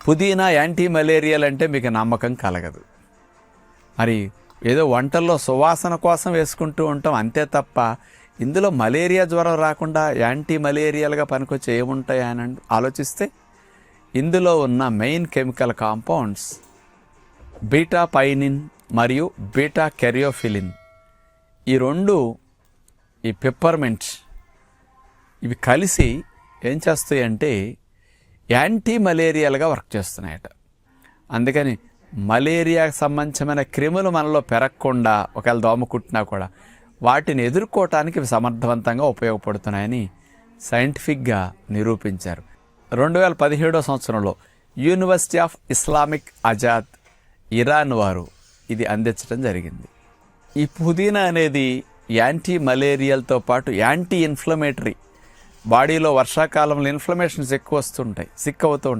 పుదీనా anti malarial అంటే మీకు నమ్మకం కలగదు. మరి ఏదో వంటల్లో సువాసన కోసం వేసుకుంటూ ఉంటాం అంతే తప్ప ఇందులో మలేరియా జ్వరం రాకుండా యాంటీ మలేరియల్గా పనికొచ్చే ఏముంటాయని ఆలోచిస్తే ఇందులో ఉన్న మెయిన్ కెమికల్ కాంపౌండ్స్ బీటా పైనిన్ మరియు బీటా కెరియోఫిలిన్. ఈ రెండు, ఈ పెప్పర్మెంట్, ఇవి కలిసి ఏం చేస్తాయంటే యాంటీ మలేరియల్గా వర్క్ చేస్తున్నాయట. అందుకని మలేరియాకు సంబంధించిన క్రిములు మనలో పెరగకుండా ఒకవేళ దోమ కుట్టినా కూడా వాటిని ఎదుర్కోవటానికి ఇవి సమర్థవంతంగా ఉపయోగపడుతున్నాయని సైంటిఫిక్గా నిరూపించారు. 2017 సంవత్సరంలో university of Islamic Azad Iran వారు ఇది అందించడం జరిగింది. ఈ పుదీనా అనేది యాంటీ మలేరియల్తో పాటు యాంటీ ఇన్ఫ్లమేటరీ. బాడీలో వర్షాకాలంలో ఇన్ఫ్లమేషన్స్ ఎక్కువ వస్తుంటాయి, సిక్ అవుతూ ఉంటాయి.